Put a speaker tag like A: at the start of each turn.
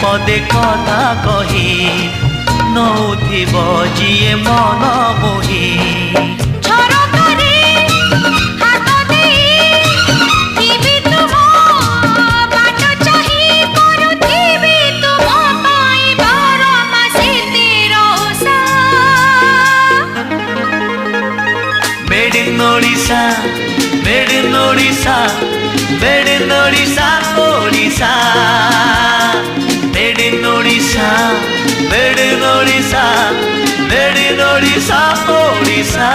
A: पदे कथा कही नौथिब जिए मन मोही Odisha made in Odisha made in Odisha Odisha made in Odisha made in Odisha made in Odisha Odisha